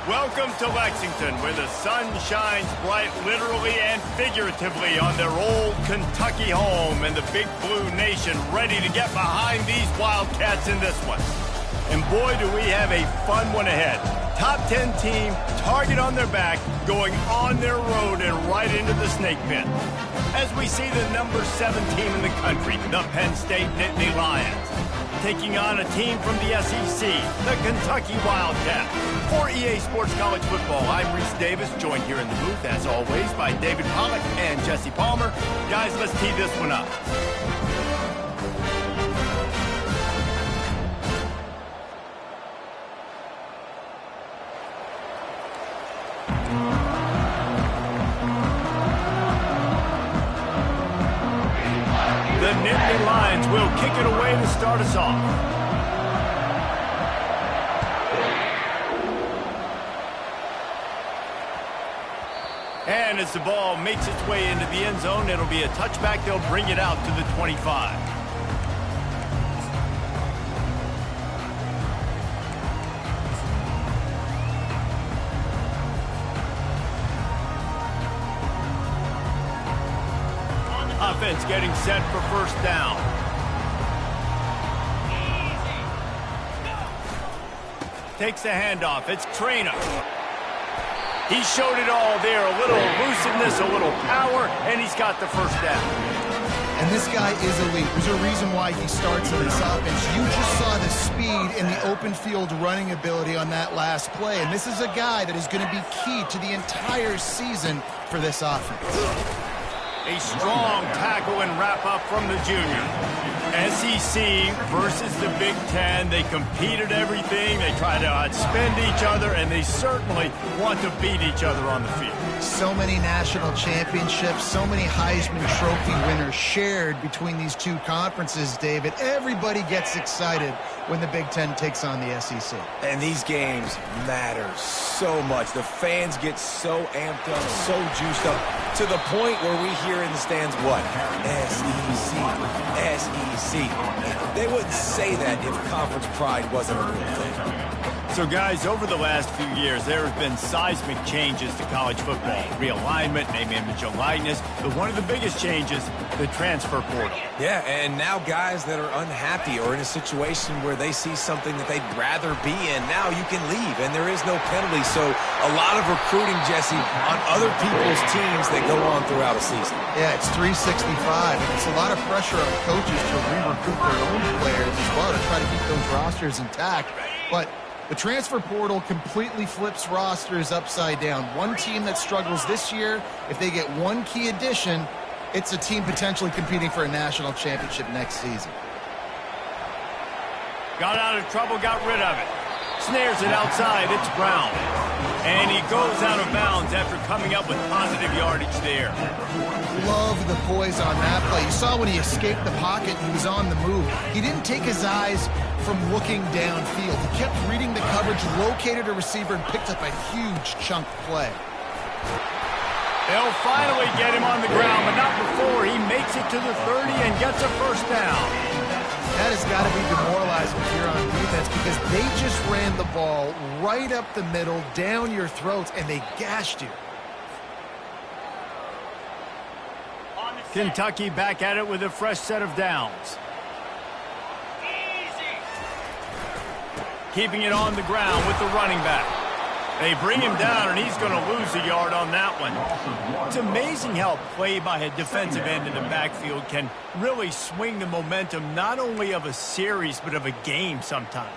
Welcome to Lexington, where the sun shines bright literally and figuratively on their old Kentucky home, and the Big Blue Nation ready to get behind these Wildcats in this one. And boy, do we have a fun one ahead. Top 10 team, target on their back, going on their road and right into the snake pit. As we see the number 7 team in the country, the Penn State Nittany Lions, taking on a team from the SEC, the Kentucky Wildcats. For EA Sports College Football, I'm Reese Davis, joined here in the booth, as always, by David Pollack and Jesse Palmer. Guys, let's tee this one up. The Nittany Lions will kick it away to start us off. And as the ball makes its way into the end zone, it'll be a touchback. They'll bring it out to the 25. Offense getting set for first down. Takes the handoff. It's Trainer. He showed it all there. A little elusiveness, a little power, and he's got the first down. And this guy is elite. There's a reason why he starts in this offense. You just saw the speed and the open field running ability on that last play. And this is a guy that is going to be key to the entire season for this offense. A strong tackle and wrap-up from the junior. SEC versus the Big Ten. They compete at everything. They try to outspend each other, and they certainly want to beat each other on the field. So many national championships, so many Heisman Trophy winners shared between these two conferences, David. Everybody gets excited when the Big Ten takes on the SEC. And these games matter so much. The fans get so amped up, so juiced up, to the point where we hear in the stands, what? SEC, SEC. They wouldn't say that if conference pride wasn't a real thing. So, guys, over the last few years, there have been seismic changes to college football. Realignment, name, image, and likeness. But one of the biggest changes, the transfer portal. Yeah, and now guys that are unhappy or in a situation where they see something that they'd rather be in, now you can leave, and there is no penalty. So a lot of recruiting, Jesse, on other people's teams that go on throughout a season. Yeah, it's 365, and it's a lot of pressure on coaches to re-recruit their own players as well to try to keep those rosters intact. But the transfer portal completely flips rosters upside down. One team that struggles this year, if they get one key addition, it's a team potentially competing for a national championship next season. Got out of trouble, got rid of it. Snares it outside, it's Brown. And he goes out of bounds after coming up with positive yardage there. Love the poise on that play. You saw when he escaped the pocket, he was on the move. He didn't take his eyes from looking downfield. He kept reading the coverage, located a receiver, and picked up a huge chunk play. They'll finally get him on the ground, but not before he makes it to the 30 and gets a first down. That has got to be demoralizing here on defense because they just ran the ball right up the middle, down your throats, and they gashed you. Kentucky back at it with a fresh set of downs. Keeping it on the ground with the running back. They bring him down, and he's going to lose a yard on that one. It's amazing how play by a defensive end in the backfield can really swing the momentum not only of a series but of a game sometimes.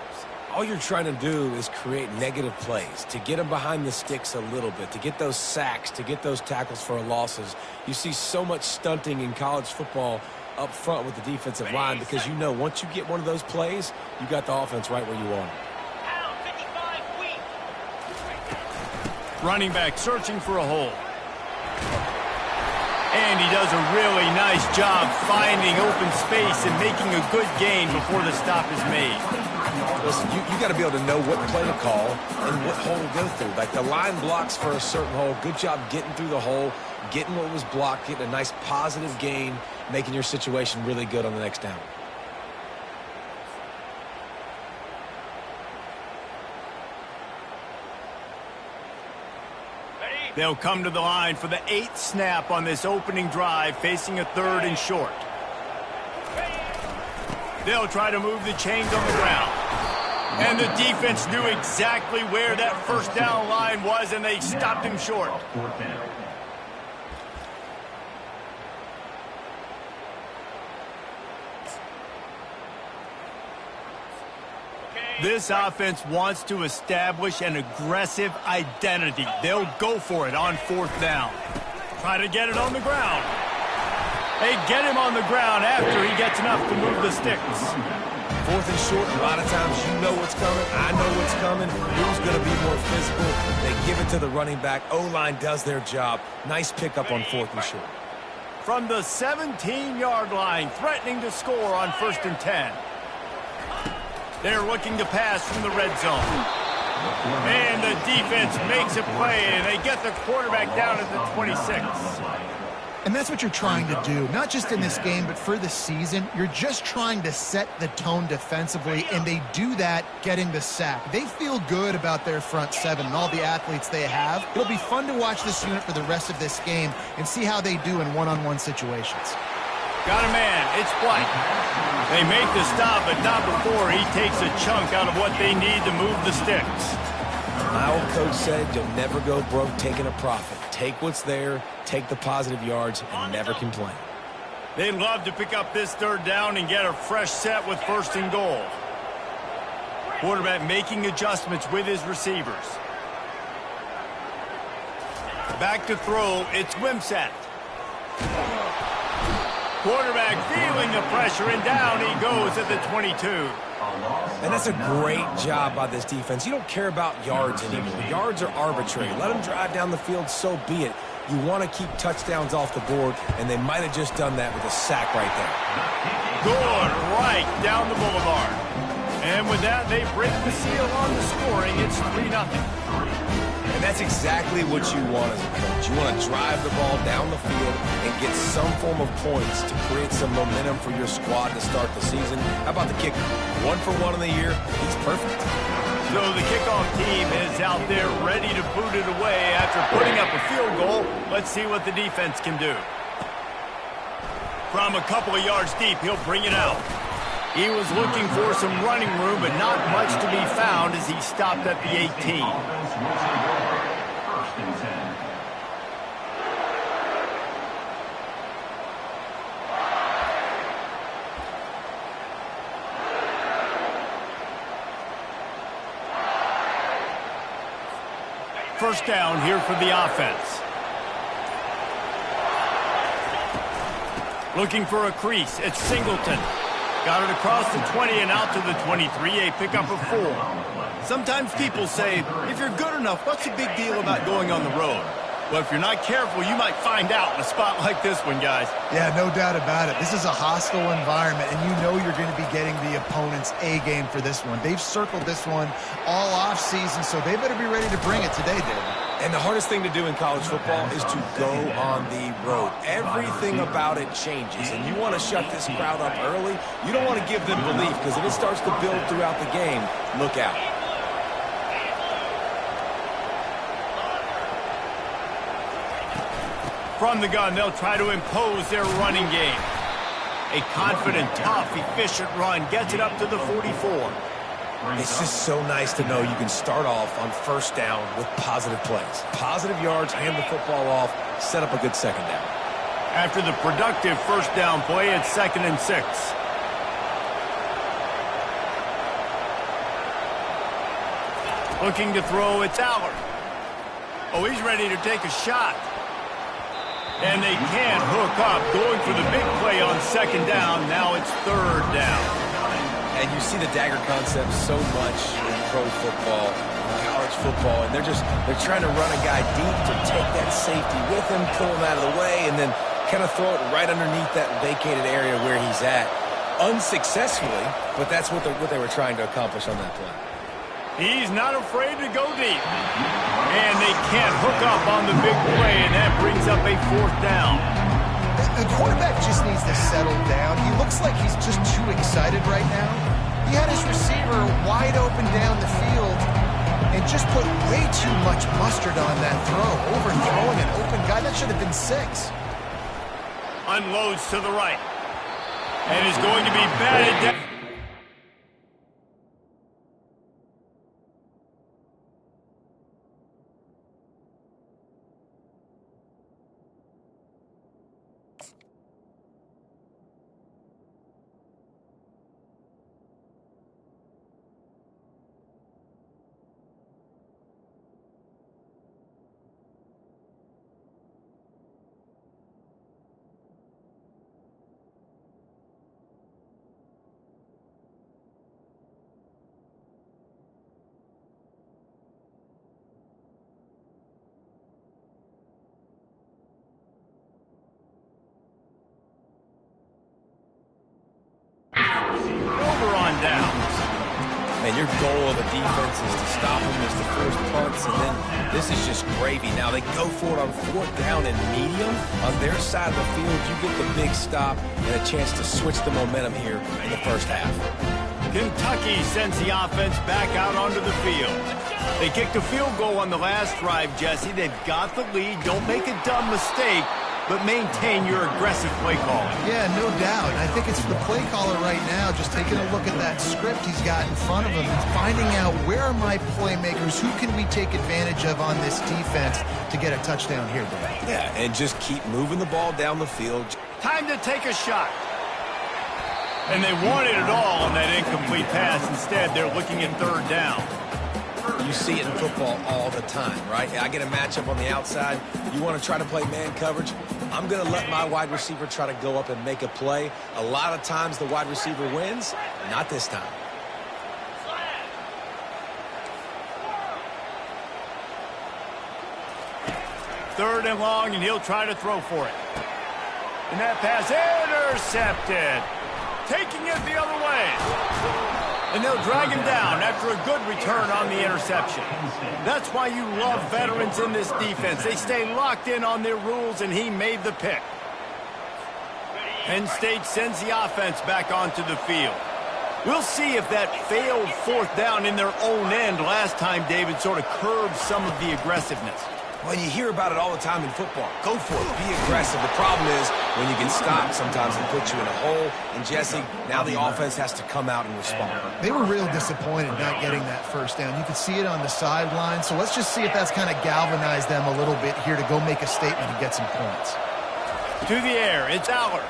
All you're trying to do is create negative plays, to get them behind the sticks a little bit, to get those sacks, to get those tackles for losses. You see so much stunting in college football up front with the defensive line because you know once you get one of those plays, you got the offense right where you want it. Running back searching for a hole. And he does a really nice job finding open space and making a good gain before the stop is made. Listen, you got to be able to know what play to call and what hole to go through. Like the line blocks for a certain hole. Good job getting through the hole, getting what was blocked, getting a nice positive gain, making your situation really good on the next down. They'll come to the line for the 8th snap on this opening drive, facing a 3rd and short. They'll try to move the chains on the ground. And the defense knew exactly where that first down line was, and they stopped him short. This offense wants to establish an aggressive identity. They'll go for it on 4th down. Try to get it on the ground. They get him on the ground after he gets enough to move the sticks. 4th and short, a lot of times you know what's coming. I know what's coming. Who's going to be more physical? They give it to the running back. O-line does their job. Nice pickup on 4th and short. From the 17-yard line, threatening to score on 1st and 10. They're looking to pass from the red zone. And the defense makes a play, and they get the quarterback down at the 26. And that's what you're trying to do, not just in this game, but for the season. You're just trying to set the tone defensively, and they do that getting the sack. They feel good about their front 7 and all the athletes they have. It'll be fun to watch this unit for the rest of this game and see how they do in one-on-one situations. Got a man. It's White. They make the stop, but not before he takes a chunk out of what they need to move the sticks. My old coach said you'll never go broke taking a profit. Take what's there, take the positive yards, and never complain. They love to pick up this 3rd down and get a fresh set with 1st and goal. Quarterback making adjustments with his receivers. Back to throw, it's Wimsatt. Quarterback feeling the pressure, and down he goes at the 22. And that's a great job by this defense. You don't care about yards anymore. Yards are arbitrary. Let them drive down the field, so be it. You want to keep touchdowns off the board, and they might have just done that with a sack right there. Good right down the boulevard. And with that, they break the seal on the scoring. It's 3-0. And that's exactly what you want as a coach. You want to drive the ball down the field and get some form of points to create some momentum for your squad to start the season. How about the kicker? 1 for 1 in the year. He's perfect. So the kickoff team is out there ready to boot it away after putting up a field goal. Let's see what the defense can do. From a couple of yards deep, he'll bring it out. He was looking for some running room, but not much to be found as he stopped at the 18. First down here for the offense. Looking for a crease. It's Singleton. Got it across the 20 and out to the 23, a pickup of 4. Sometimes people say, if you're good enough, what's the big deal about going on the road? Well, if you're not careful, you might find out in a spot like this one, guys. Yeah, no doubt about it. This is a hostile environment, and you know you're going to be getting the opponent's A-game for this one. They've circled this one all off-season, so they better be ready to bring it today, David. And the hardest thing to do in college football is to go on the road. Everything about it changes, and you want to shut this crowd up early. You don't want to give them belief, because if it starts to build throughout the game, look out. From the gun, they'll try to impose their running game. A confident, tough, efficient run gets it up to the 44. It's just so nice to know you can start off on first down with positive plays. Positive yards, hand the football off, set up a good second down. After the productive first down play, it's 2nd and 6. Looking to throw, it's Allard. Oh, he's ready to take a shot. And they can't hook up, going for the big play on 2nd down. Now it's 3rd down. And you see the dagger concept so much in pro football, college football, and they're trying to run a guy deep to take that safety with him, pull him out of the way, and then kind of throw it right underneath that vacated area where he's at. Unsuccessfully, but that's what they were trying to accomplish on that play. He's not afraid to go deep. And they can't hook up on the big play, and that brings up a 4th down. The quarterback just needs to settle down. He looks like he's just too excited right now. He had his receiver wide open down the field and just put way too much mustard on that throw. Overthrowing an open guy. That should have been 6. Unloads to the right. And is going to be batted down. Over on downs. Man, your goal of the defense is to stop them, is to force punts, and then this is just gravy. Now they go for it on 4th down and medium. On their side of the field, you get the big stop and a chance to switch the momentum here in the first half. Kentucky sends the offense back out onto the field. They kicked a field goal on the last drive, Jesse. They've got the lead. Don't make a dumb mistake, but maintain your aggressive play calling. Yeah, no doubt. I think it's the play caller right now just taking a look at that script he's got in front of him and finding out where are my playmakers, who can we take advantage of on this defense to get a touchdown here, Dave. Yeah, and just keep moving the ball down the field. Time to take a shot. And they wanted it all on that incomplete pass. Instead, they're looking at 3rd down. You see it in football all the time, right? I get a matchup on the outside. You want to try to play man coverage. I'm going to let my wide receiver try to go up and make a play. A lot of times the wide receiver wins. Not this time. Third and long, and he'll try to throw for it. And that pass intercepted. Taking it the other way. And they'll drag him down after a good return on the interception. That's why you love veterans in this defense. They stay locked in on their rules, and he made the pick. Penn State sends the offense back onto the field. We'll see if that failed 4th down in their own end last time, David, sort of curbed some of the aggressiveness. Well, you hear about it all the time in football. Go for it. Be aggressive. The problem is when you get stopped, sometimes it puts you in a hole. And, Jesse, now the offense has to come out and respond. They were real disappointed not getting that 1st down. You could see it on the sideline. So let's just see if that's kind of galvanized them a little bit here to go make a statement and get some points. To the air, it's Aller.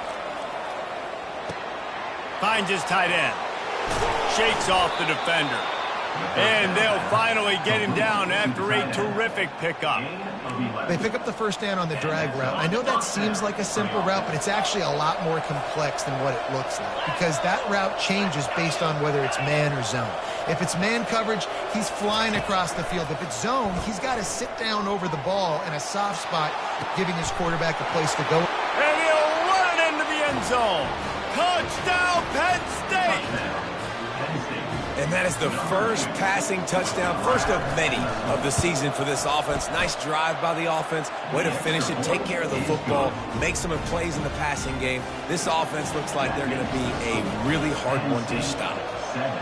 Finds his tight end. Shakes off the defender. And they'll finally get him down after a terrific pickup. They pick up the 1st down on the drag route. I know that seems like a simple route, but it's actually a lot more complex than what it looks like because that route changes based on whether it's man or zone. If it's man coverage, he's flying across the field. If it's zone, he's got to sit down over the ball in a soft spot, giving his quarterback a place to go. And he'll run it into the end zone. Touchdown, Penn State! And that is the first passing touchdown, first of many of the season for this offense. Nice drive by the offense. Way to finish it, take care of the football, make some plays in the passing game. This offense looks like they're going to be a really hard one to stop.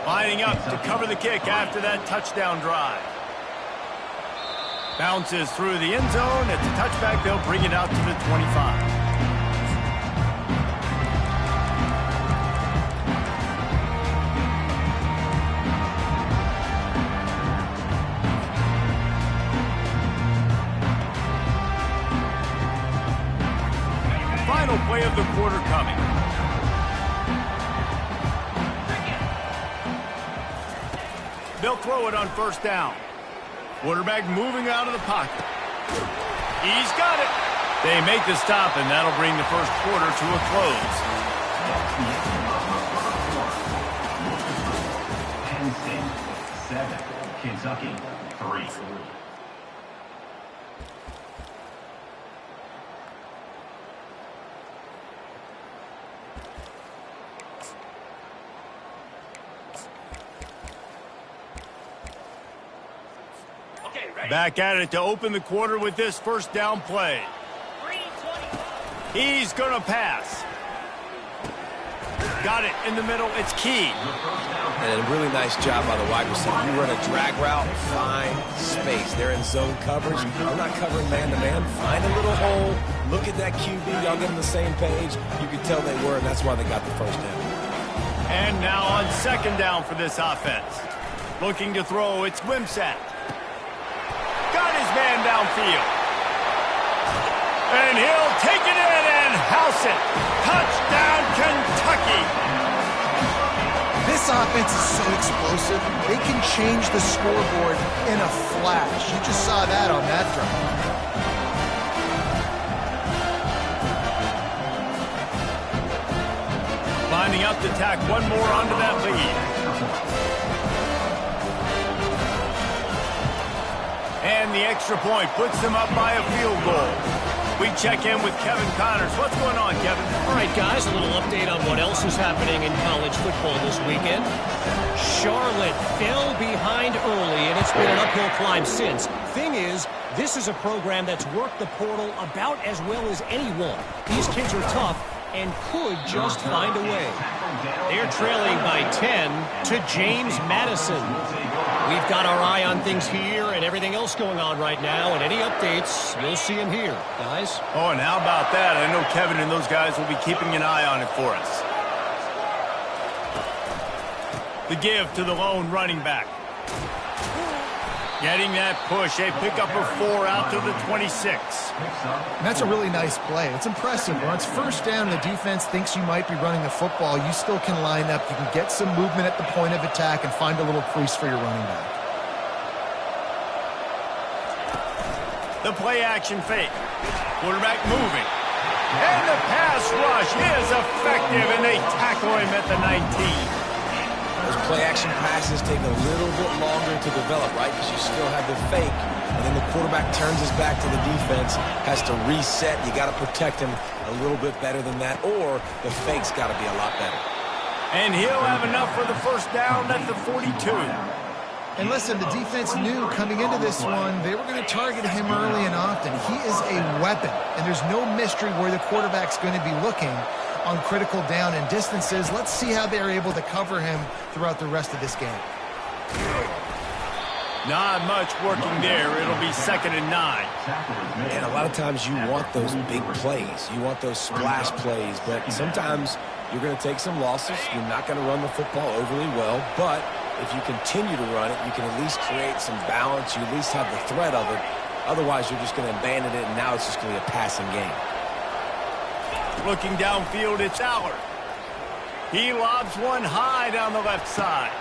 Lining up to cover the kick after that touchdown drive. Bounces through the end zone. It's a touchback. They'll bring it out to the 25. Final play of the quarter coming. They'll throw it on 1st down. Quarterback moving out of the pocket. He's got it. They make the stop, and that'll bring the first quarter to a close. Penn State 7, Kentucky 3. Back at it to open the quarter with this 1st down play. He's going to pass. got it in the middle. It's key. And a really nice job by the wide receiver. You run a drag route, find space. They're in zone coverage. I'm not covering man-to-man. Find a little hole. Look at that QB. Y'all get on the same page. You could tell they were, and that's why they got the first down. And now on second down for this offense. Looking to throw, it's Wimsatt. Got his man downfield. And he'll take it in and house it. Touchdown, Kentucky. This offense is so explosive, they can change the scoreboard in a flash. You just saw that on that drive. Lining up to tack one more onto that lead. And the extra point puts them up by a field goal. We check in with Kevin Connors. What's going on, Kevin? All right, guys, a little update on what else is happening in college football this weekend. Charlotte fell behind early, and it's been an uphill climb since. Thing is, this is a program that's worked the portal about as well as anyone. These kids are tough and could just find a way. They're trailing by 10 to James Madison. We've got our eye on things here and everything else going on right now, and any updates, you'll see them here, guys. Oh, and how about that? I know Kevin and those guys will be keeping an eye on it for us. The give to the lone running back. Getting that push, a pickup of 4 out to the 26. And that's a really nice play. It's impressive. When it's first down and the defense thinks you might be running the football, you still can line up. You can get some movement at the point of attack and find a little crease for your running back. The play action fake. Quarterback moving. And the pass rush is effective, and they tackle him at the 19. Those play-action passes take a little bit longer to develop, right? Because you still have the fake, and then the quarterback turns his back to the defense, has to reset. You got to protect him a little bit better than that, or the fake's got to be a lot better. And he'll have enough for the first down at the 42. And listen, the defense knew coming into this one, they were going to target him early and often. He is a weapon, and there's no mystery where the quarterback's going to be looking on critical down and distances. Let's see how they're able to cover him throughout the rest of this game. Not much working there. It'll be 2nd and 9. And a lot of times you want those big plays. You want those splash plays, but sometimes you're going to take some losses. You're not going to run the football overly well, but if you continue to run it, you can at least create some balance. You at least have the threat of it. Otherwise, you're just going to abandon it, and now it's just going to be a passing game. Looking downfield, it's Allard. He lobs one high down the left side.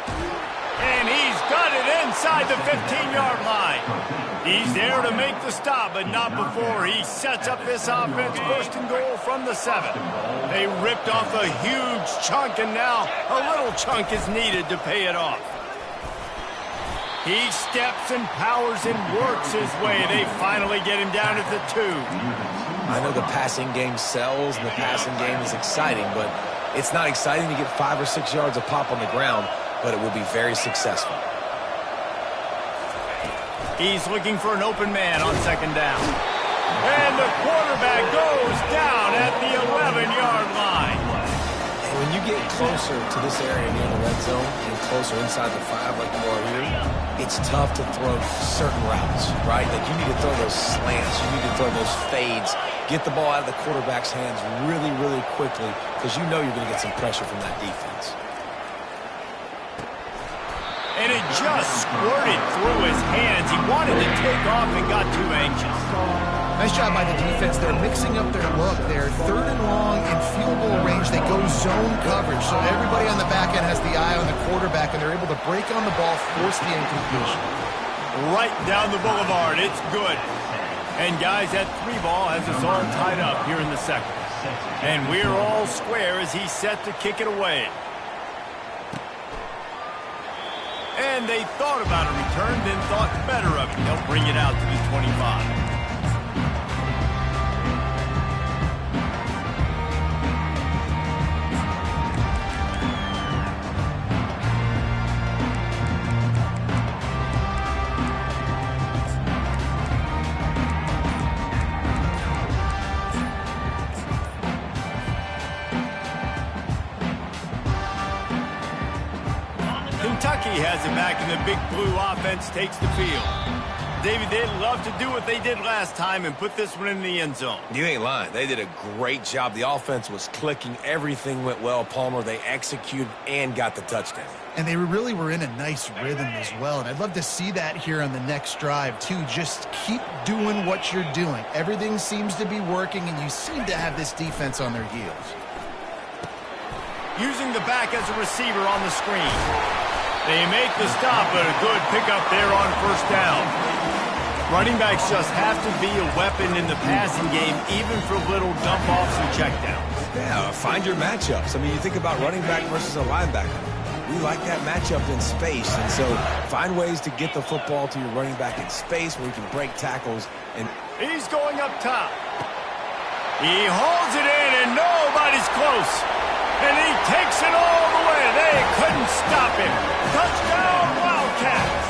And he's got it inside the 15-yard line. He's there to make the stop, but not before he sets up this offense 1st and goal from the 7. They ripped off a huge chunk, and now a little chunk is needed to pay it off. He steps and powers and works his way. They finally get him down at the 2. I know the passing game sells and the passing game is exciting, but it's not exciting to get 5 or 6 yards a pop on the ground, but it will be very successful. He's looking for an open man on 2nd down. And the quarterback goes down at the 11-yard line. And when you get closer to this area near the red zone and closer inside the 5 like you are here, it's tough to throw certain routes, right? Like you need to throw those slants. You need to throw those fades. Get the ball out of the quarterback's hands really, really quickly because you know you're going to get some pressure from that defense. And it just squirted through his hands. He wanted to take off and got too anxious. Nice job by the defense. They're mixing up their look. They're 3rd and long in field goal range. They go zone coverage, so everybody on the back end has the eye on the quarterback, and they're able to break on the ball, force the incompletion. Right down the boulevard. It's good. And, guys, that 3 ball has us all tied up here in the 2nd. And we're all square as he's set to kick it away. And they thought about a return, then thought better of it. They'll bring it out to the 25. has it back, and the Big Blue offense takes the field. David, they'd love to do what they did last time and put this one in the end zone. You ain't lying. They did a great job. The offense was clicking. Everything went well, Palmer. They executed and got the touchdown. And they really were in a nice rhythm as well. And I'd love to see that here on the next drive, too. Just keep doing what you're doing. Everything seems to be working, and you seem to have this defense on their heels. Using the back as a receiver on the screen. They make the stop, but a good pickup there on first down. Running backs just have to be a weapon in the passing game, even for little dump-offs and checkdowns. Yeah, find your matchups. I mean, you think about running back versus a linebacker. We like that matchup in space, and so find ways to get the football to your running back in space where he can break tackles. And he's going up top. He holds it in, and nobody's close. And he takes it all the way. They couldn't stop him. Touchdown, Wildcats.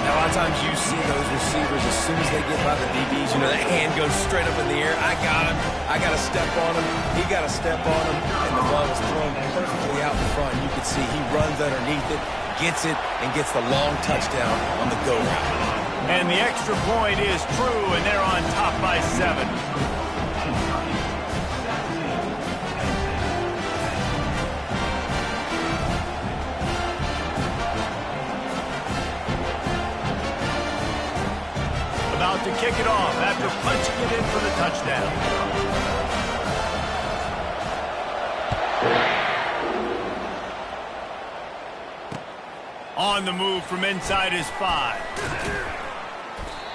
Now, a lot of times you see those receivers, as soon as they get by the DBs, you know, that hand goes straight up in the air. I got him. I got to step on him. He got to step on him. And the ball was thrown perfectly out in front. You can see he runs underneath it, gets it, and gets the long touchdown on the go route. And the extra point is true, and they're on top by 7. About to kick it off after punching it in for the touchdown. On the move from inside his 5.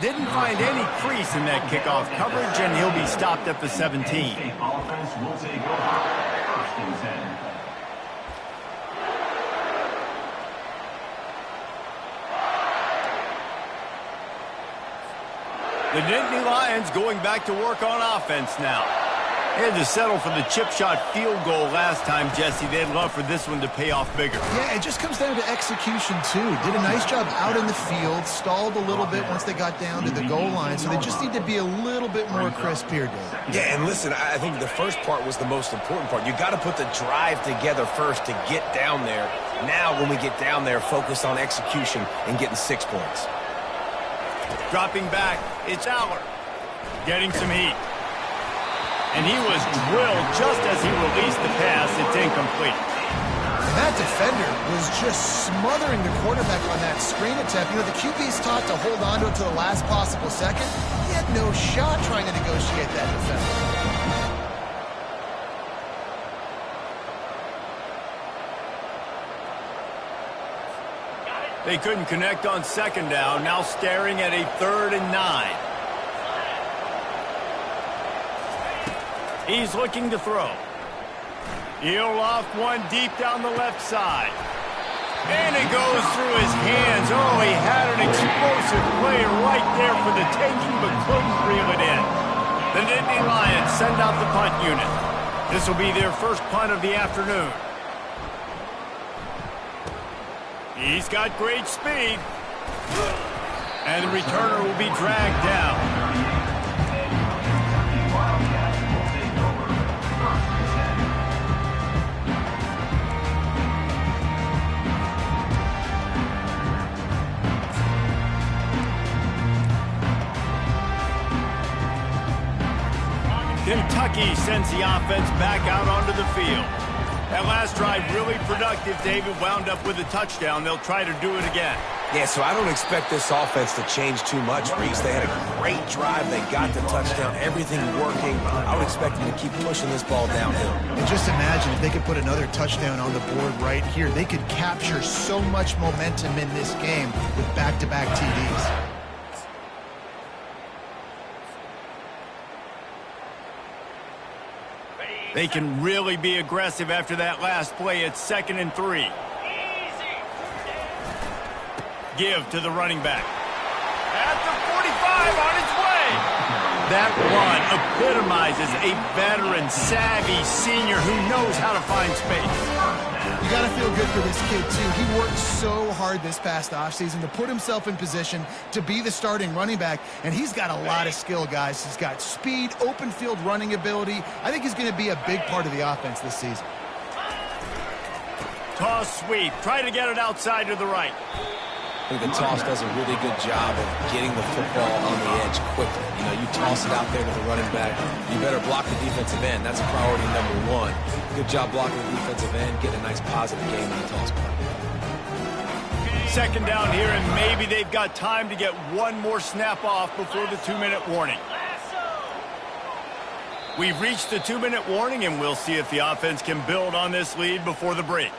Didn't find any crease in that kickoff coverage, and he'll be stopped at the 17. Offense will take over. First and 10. The Nittany Lions going back to work on offense now. They had to settle for the chip shot field goal last time, Jesse. They'd love for this one to pay off bigger. Yeah, it just comes down to execution, too. Did a nice job out in the field, stalled a little bit once they got down to the goal line, so they just need to be a little bit more crisp here, Dave. Yeah, and listen, I think the first part was the most important part. You got to put the drive together first to get down there. Now, when we get down there, focus on execution and getting 6 points. Dropping back, it's Aller. Getting some heat. And he was drilled just as he released the pass. It's incomplete. And that defender was just smothering the quarterback on that screen attempt. You know, the QB's taught to hold on to it to the last possible second. He had no shot trying to negotiate that defender. They couldn't connect on second down. Now staring at a 3rd and 9. He's looking to throw. He'll loft one deep down the left side. And it goes through his hands. Oh, he had an explosive play right there for the taking, but couldn't reel it in. The Nittany Lions send out the punt unit. This will be their first punt of the afternoon. He's got great speed. And the returner will be dragged down. Kentucky sends the offense back out onto the field. That last drive really productive. David wound up with a touchdown. They'll try to do it again. Yeah, so I don't expect this offense to change too much, Reese. They had a great drive. They got the touchdown. Everything working. I would expect them to keep pushing this ball downhill. And just imagine if they could put another touchdown on the board right here. They could capture so much momentum in this game with back-to-back TDs. They can really be aggressive after that last play. It's 2nd and 3. Give to the running back. At the 45 on its way. That run epitomizes a veteran, savvy senior who knows how to find space. You got to feel good for this kid, too. He worked so hard this past offseason to put himself in position to be the starting running back, and he's got a lot of skill, guys. He's got speed, open field running ability. I think he's going to be a big part of the offense this season. Toss sweep. Try to get it outside to the right. I think the toss does a really good job of getting the football on the edge quickly. You know, you toss it out there to the running back. You better block the defensive end. That's priority number one. Good job blocking the defensive end. Get a nice positive game in the toss play. Second down here, and maybe they've got time to get one more snap off before the 2-minute warning. We've reached the 2-minute warning, and we'll see if the offense can build on this lead before the break.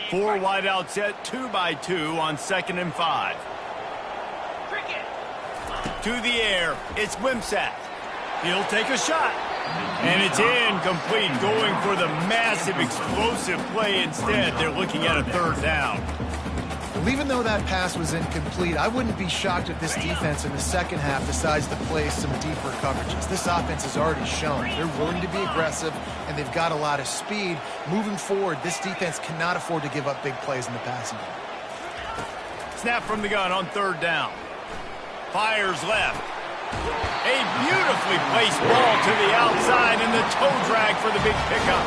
Four wide out set, 2-by-2 on 2nd and 5. To the air, it's Wimsatt. He'll take a shot. And it's incomplete, going for the massive explosive play instead. They're looking at a 3rd down. Well, even though that pass was incomplete, I wouldn't be shocked if this defense in the second half decides to play some deeper coverages. This offense has already shown they're willing to be aggressive, and they've got a lot of speed. Moving forward, this defense cannot afford to give up big plays in the passing game. Snap from the gun on 3rd down. Fires left. A beautifully placed ball to the outside, and the toe drag for the big pickup.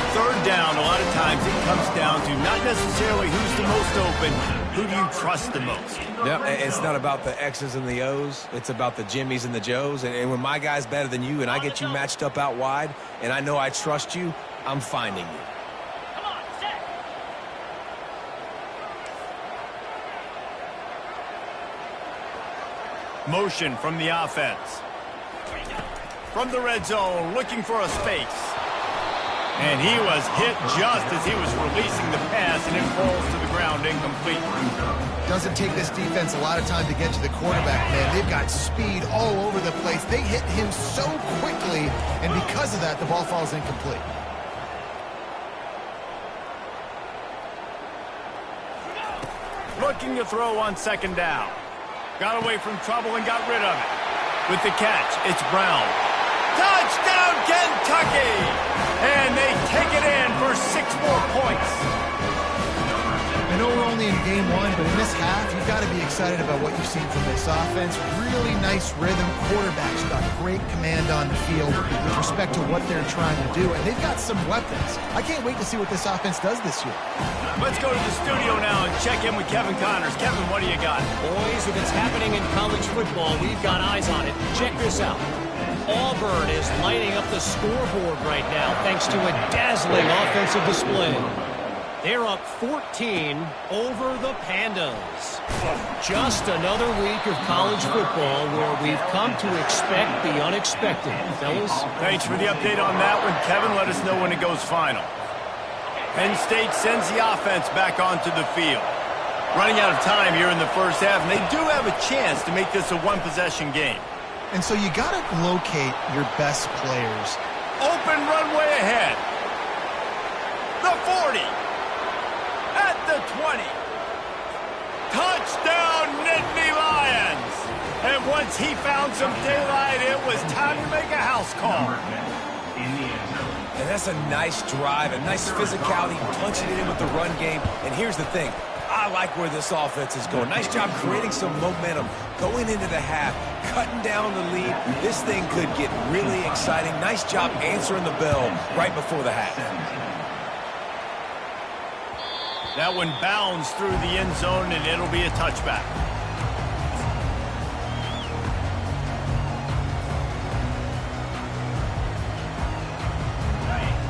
3rd down, a lot of times it comes down to not necessarily who's the most open, who do you trust the most? Yep, it's not about the X's and the O's. It's about the Jimmies and the Joes. And when my guy's better than you and I get you matched up out wide and I know I trust you, I'm finding you. Motion from the offense. From the red zone, looking for a space. And he was hit just as he was releasing the pass, and it falls to the ground incomplete. Doesn't take this defense a lot of time to get to the quarterback, man. They've got speed all over the place. They hit him so quickly, and because of that, the ball falls incomplete. Looking to throw on 2nd down. Got away from trouble and got rid of it. With the catch, it's Brown. Touchdown, Kentucky! And they take it in for 6 more points. I know we're only in game 1, but in this half, you've got to be excited about what you've seen from this offense. Really nice rhythm. Quarterback's got great command on the field with respect to what they're trying to do, and they've got some weapons. I can't wait to see what this offense does this year. Let's go to the studio now and check in with Kevin Connors. Kevin, what do you got? Boys, if it's happening in college football, we've got eyes on it. Check this out. Auburn is lighting up the scoreboard right now thanks to a dazzling offensive display. They're up 14 over the Pandas. Just another week of college football where we've come to expect the unexpected. Fellas? Thanks for the update on that one, Kevin. Let us know when it goes final. Penn State sends the offense back onto the field. Running out of time here in the first half, and they do have a chance to make this a one-possession game. And so you got to locate your best players. Open runway ahead. The 40. At the 20. Touchdown, Nittany Lions. And once he found some daylight, it was time to make a house call. And that's a nice drive, a nice physicality, punching it in with the run game. And here's the thing. I like where this offense is going. Nice job creating some momentum, going into the half, cutting down the lead. This thing could get really exciting. Nice job answering the bell right before the half. That one bounds through the end zone, and it'll be a touchback.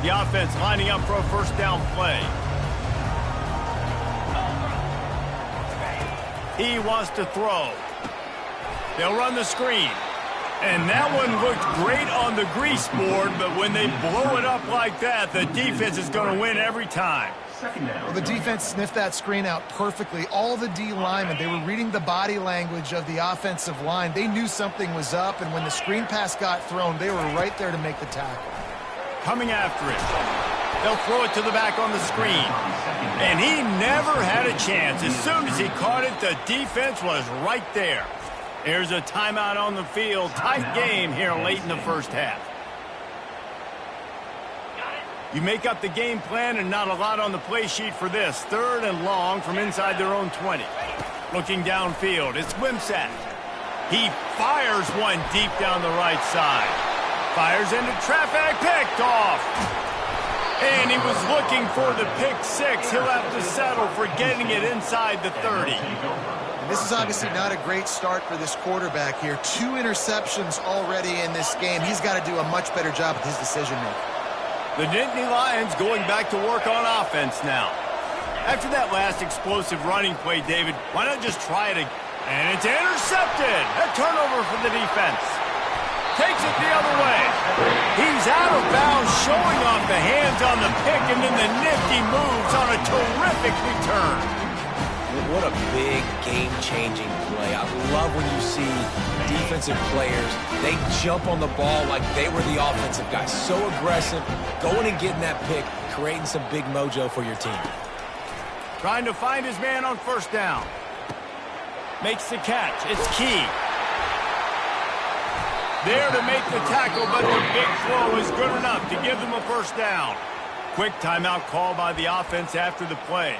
The offense lining up for a first down play. He wants to throw. They'll run the screen. And that one looked great on the grease board, but when they blow it up like that, the defense is going to win every time. Well, the defense sniffed that screen out perfectly. All the D linemen, they were reading the body language of the offensive line. They knew something was up, and when the screen pass got thrown, they were right there to make the tackle. Coming after it. They'll throw it to the back on the screen. And he never had a chance. As soon as he caught it, the defense was right there. There's a timeout on the field. Tight game here late in the first half. You make up the game plan and not a lot on the play sheet for this. 3rd and long from inside their own 20. Looking downfield, it's Wimsatt. He fires one deep down the right side. Fires into traffic, picked off. And he was looking for the pick six. He'll have to settle for getting it inside the 30. And this is obviously not a great start for this quarterback here. 2 interceptions already in this game. He's got to do a much better job with his decision-making. The Nittany Lions going back to work on offense now. After that last explosive running play, David, why not just try it again? And it's intercepted. A turnover for the defense. Takes it the other way. He's out of bounds, showing off the hands on the pick, and then the nifty moves on a terrific return. What a big game-changing play. I love when you see defensive players, they jump on the ball like they were the offensive guy. So aggressive, going and getting that pick, creating some big mojo for your team. Trying to find his man on first down. Makes the catch. It's Key. There to make the tackle, but the big throw is good enough to give them a first down. Quick timeout call by the offense after the play.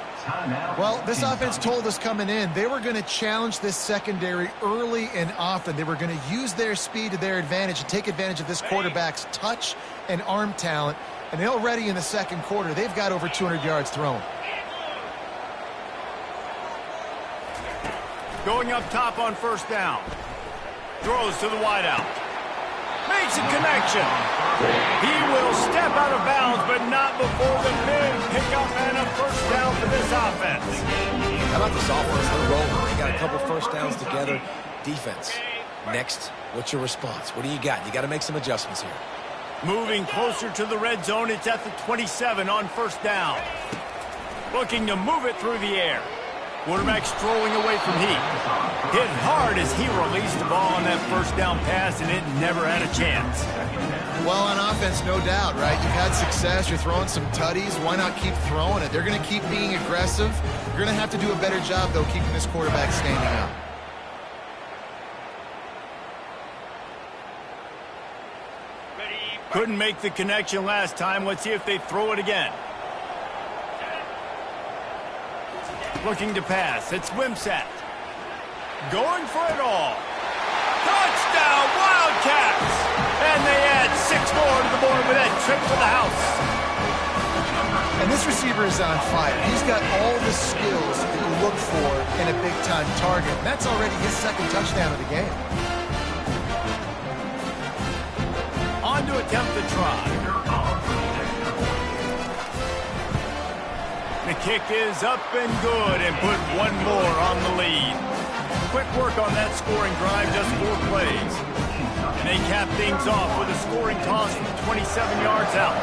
Well, this offense told us coming in they were going to challenge this secondary early and often. They were going to use their speed to their advantage and take advantage of this quarterback's touch and arm talent. And already in the second quarter, they've got over 200 yards thrown. Going up top on first down. Throws to the wideout. Makes a connection. He will step out of bounds, but not before the big pickup and a first down for this offense. How about this offense? They're rolling. They got a couple first downs together. Defense. Next, what's your response? What do you got? You got to make some adjustments here. Moving closer to the red zone. It's at the 27 on first down. Looking to move it through the air. Quarterback strolling away from heat. Hit hard as he released the ball on that first down pass, and it never had a chance. Well, on offense, no doubt, right? You've had success. You're throwing some tutties. Why not keep throwing it? They're going to keep being aggressive. You're going to have to do a better job, though, keeping this quarterback standing up. Couldn't make the connection last time. Let's see if they throw it again. Looking to pass. It's Wimsatt. Going for it all. Touchdown, Wildcats! And they add 6 more to the board with that trip to the house. And this receiver is on fire. He's got all the skills that you look for in a big-time target. And that's already his second touchdown of the game. On to attempt the try. The kick is up and good and put one more on the lead. Quick work on that scoring drive, just 4 plays. And they cap things off with a scoring toss from 27 yards out.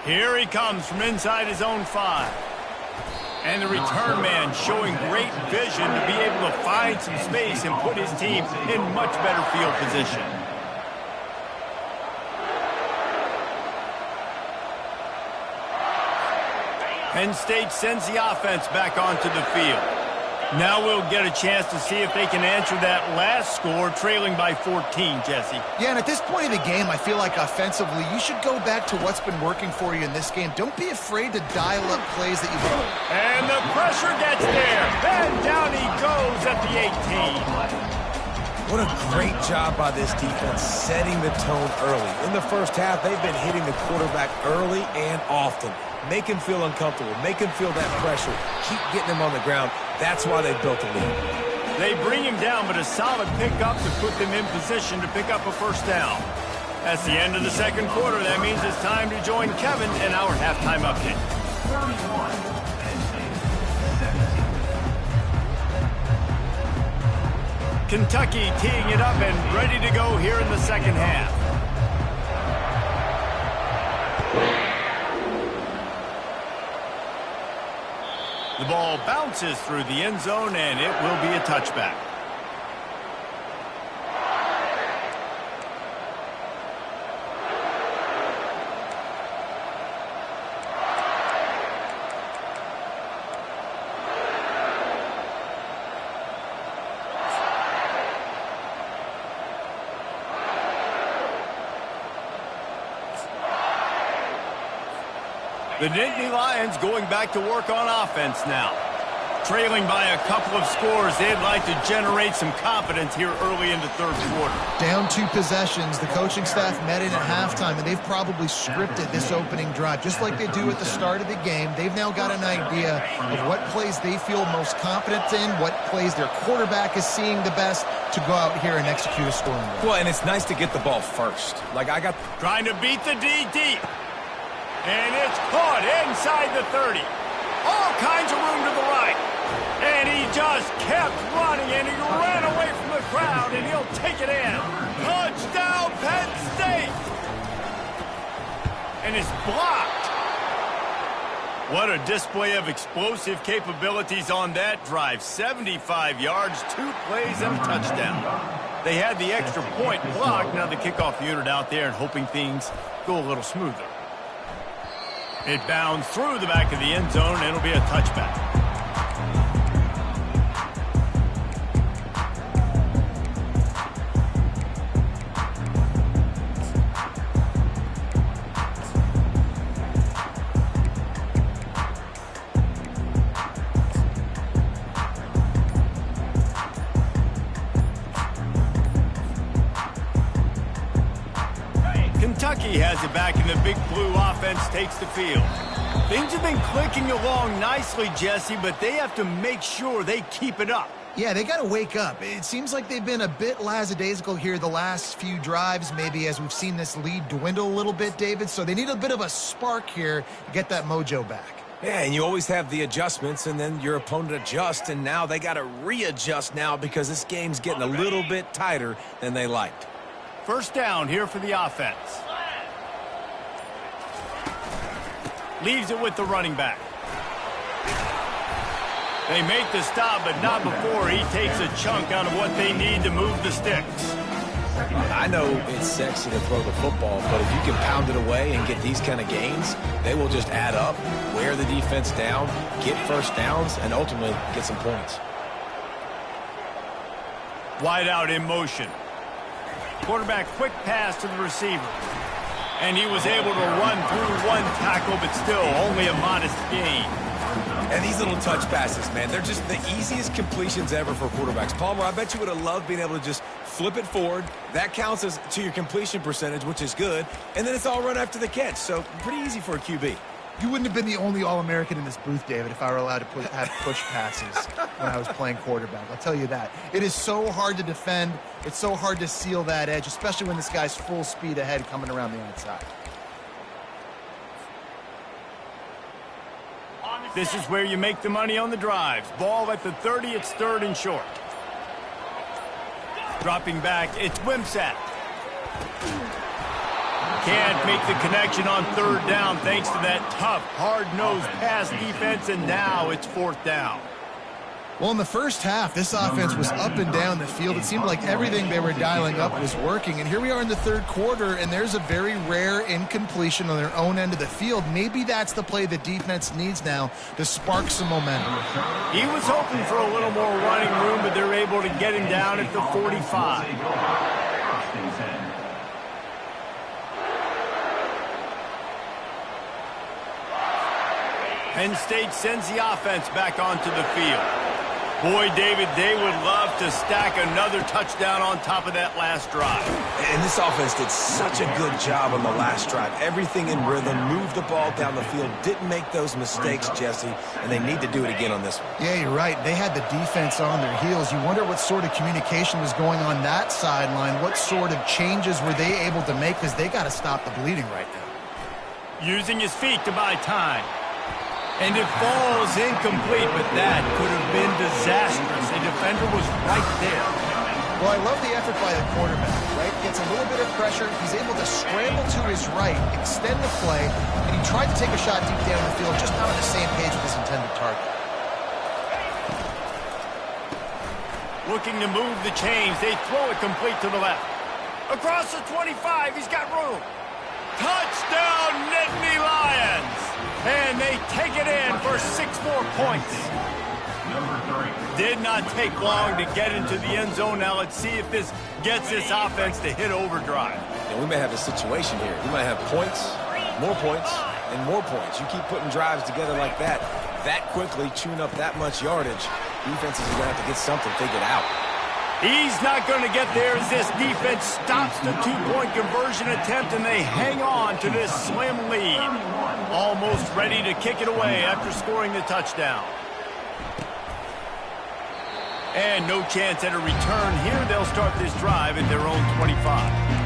Here he comes from inside his own 5. And the return man showing great vision to be able to find some space and put his team in much better field position. Penn State sends the offense back onto the field. Now we'll get a chance to see if they can answer that last score, trailing by 14, Jesse. Yeah, and at this point in the game, I feel like offensively, you should go back to what's been working for you in this game. Don't be afraid to dial up plays that you've... And the pressure gets there. And down he goes at the 18. What a great job by this defense setting the tone early. In the first half, they've been hitting the quarterback early and often. Make him feel uncomfortable. Make him feel that pressure. Keep getting him on the ground. That's why they built the lead. They bring him down, but a solid pickup to put them in position to pick up a first down. That's the end of the second quarter. That means it's time to join Kevin in our halftime update. 31. Kentucky teeing it up and ready to go here in the second half. The ball bounces through the end zone, and it will be a touchback. The Nittany Lions going back to work on offense now. Trailing by a couple of scores, they'd like to generate some confidence here early in the third quarter. Down 2 possessions. The coaching staff met in at halftime, and they've probably scripted this opening drive. Just like they do at the start of the game, they've now got an idea of what plays they feel most confident in, what plays their quarterback is seeing the best to go out here and execute a scoring drive. Well, and it's nice to get the ball first. Like I got... Trying to beat the D deep. And it's caught inside the 30. All kinds of room to the right. And he just kept running, and he ran away from the crowd, and he'll take it in. Touchdown, Penn State! And it's blocked. What a display of explosive capabilities on that drive. 75 yards, 2 plays, and a touchdown. They had the extra point blocked. Now the kickoff unit out there and hoping things go a little smoother. It bounds through the back of the end zone, and it'll be a touchback. Kentucky has it back, and the Big Blue offense takes the field. Things have been clicking along nicely, Jesse, but they have to make sure they keep it up. Yeah, they got to wake up. It seems like they've been a bit lackadaisical here the last few drives, maybe as we've seen this lead dwindle a little bit, David. So they need a bit of a spark here to get that mojo back. Yeah, and you always have the adjustments, and then your opponent adjusts, and now they got to readjust now because this game's getting a little bit tighter than they liked. First down here for the offense. Leaves it with the running back. They make the stop, but not before he takes a chunk out of what they need to move the sticks. I know it's sexy to throw the football, but if you can pound it away and get these kind of gains, they will just add up, wear the defense down, get first downs, and ultimately get some points. Wide out in motion. Quarterback quick pass to the receiver. And he was able to run through one tackle, but still only a modest gain. And these little touch passes, man, they're just the easiest completions ever for quarterbacks. Palmer, I bet you would have loved being able to just flip it forward. That counts as to your completion percentage, which is good. And then it's all run after the catch, so pretty easy for a QB. You wouldn't have been the only All-American in this booth, David, if I were allowed to have push passes when I was playing quarterback. I'll tell you that. It is so hard to defend. It's so hard to seal that edge, especially when this guy's full speed ahead coming around the outside. This is where you make the money on the drives. Ball at the 30, it's 3rd and short. Dropping back, it's Wimsatt. Can't make the connection on 3rd down thanks to that tough, hard-nosed pass defense, and now it's 4th down. Well, in the first half, this offense was up and down the field. It seemed like everything they were dialing up was working. And here we are in the 3rd quarter, and there's a very rare incompletion on their own end of the field. Maybe that's the play the defense needs now to spark some momentum. He was hoping for a little more running room, but they're able to get him down at the 45. Penn State sends the offense back onto the field. Boy, David, they would love to stack another touchdown on top of that last drive. And this offense did such a good job on the last drive. Everything in rhythm, moved the ball down the field, didn't make those mistakes, Jesse, and they need to do it again on this one. Yeah, you're right. They had the defense on their heels. You wonder what sort of communication was going on that sideline. What sort of changes were they able to make, because they got to stop the bleeding right now. Using his feet to buy time. And it falls incomplete, but that could have been disastrous. The defender was right there. Well, I love the effort by the quarterback, right? Gets a little bit of pressure. He's able to scramble to his right, extend the play, and he tried to take a shot deep down the field, just not on the same page with his intended target. Looking to move the chains. They throw it complete to the left. Across the 25, he's got room. Touchdown, Nittany Lions! And they take it in for 6 more points. Did not take long to get into the end zone. Now let's see if this gets this offense to hit overdrive. And we may have a situation here. We might have points, more points, and more points. You keep putting drives together like that quickly, chewing up that much yardage, defenses are going to have to get something figured out. He's not going to get there as this defense stops the two-point conversion attempt, and they hang on to this slim lead. Almost ready to kick it away after scoring the touchdown. And no chance at a return here. They'll start this drive at their own 25.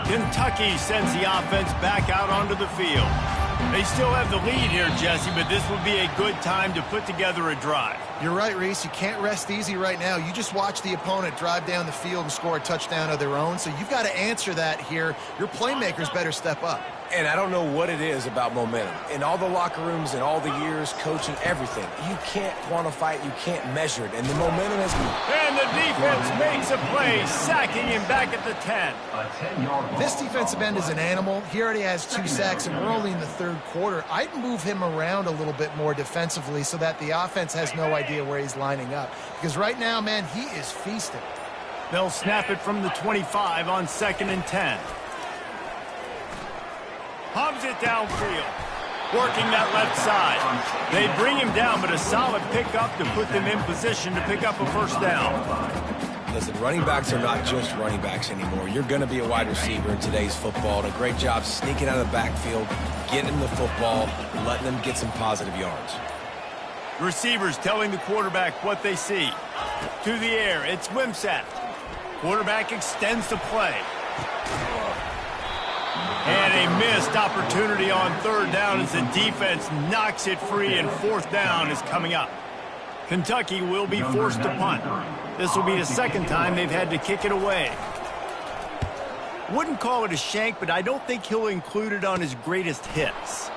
Kentucky sends the offense back out onto the field. They still have the lead here, Jesse, but this would be a good time to put together a drive. You're right, Reese. You can't rest easy right now. You just watch the opponent drive down the field and score a touchdown of their own, so you've got to answer that here. Your playmakers better step up. And I don't know what it is about momentum. In all the locker rooms and all the years, coaching, everything, you can't quantify it, you can't measure it, and the momentum has been... And the defense makes a play, sacking him back at the 10. This defensive end is an animal. He already has 2 sacks, and we're only in the third quarter. I'd move him around a little bit more defensively so that the offense has no idea where he's lining up. Because right now, man, he is feasting. They'll snap it from the 25 on 2nd and 10. Hubs it downfield, working that left side. They bring him down, but a solid pickup to put them in position to pick up a first down. Listen, running backs are not just running backs anymore. You're going to be a wide receiver in today's football. And a great job sneaking out of the backfield, getting the football, letting them get some positive yards. Receivers telling the quarterback what they see. To the air, it's Wimsatt. Quarterback extends the play. And a missed opportunity on 3rd down as the defense knocks it free, and 4th down is coming up. Kentucky will be forced to punt. This will be the 2nd time they've had to kick it away. Wouldn't call it a shank, but I don't think he'll include it on his greatest hits.